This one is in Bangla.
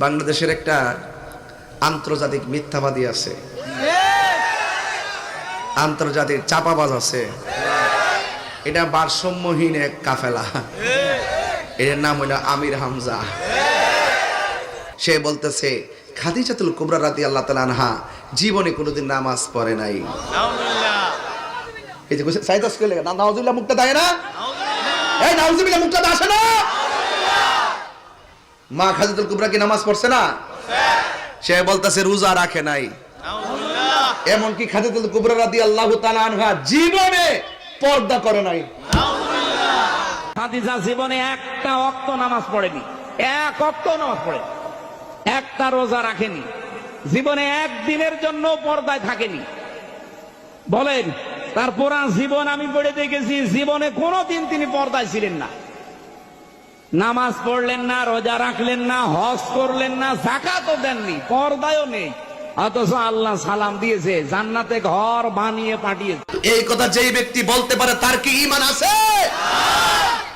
বাংলাদেশের একটা আন্তর্জাতিক মিথ্যাবাদী আছে, আন্তর্জাতিক চাপাবাজ আছে। এটা ভারসাম্যহীন এক কাফেলা। এর নাম হইল আমির হামজা। সে বলতেছে খাদিজাতুল কুবরা রাদিয়াল্লাহু তাআলা আনহা জীবনে কোনোদিন নামাজ পড়ে নাই। এই যে সাইদাস কইলে নাউজুবিল্লাহ মুক্তা দেয় না, এই নাউজুবিল্লাহ মুক্তা আসে না। মা খাদিজাতুল কুবরা কি নামাজ পড়ছে না? সে বলতেছে রোজা রাখে নাই। এমনকি খাদিজাতুল কুবরা রাদিয়াল্লাহু তাআলা আনহা জীবনে পর্দা করে নাই। খাদিজা জীবনে একটা ওয়াক্ত নামাজ পড়েনি, এক ওয়াক্ত নামাজ পড়ে, একটা রোজা রাখেনি, জীবনে একদিনের জন্য পর্দায় থাকেনি। বলেন, তার পুরা জীবন আমি পড়ে দেখেছি, জীবনে কোনোদিন তিনি পর্দায় ছিলেন না। নামাজ পড়লেন না, রোজা রাখলেন না, হজ করলেন না, যাকাতও দেননি, পর্দায়ও নেই। অথচ আল্লাহ সালাম দিয়েছে, জান্নাতে ঘর বানিয়ে পাঠিয়েছে। এই কথা যেই ব্যক্তি বলতে পারে তার কি ঈমান আছে?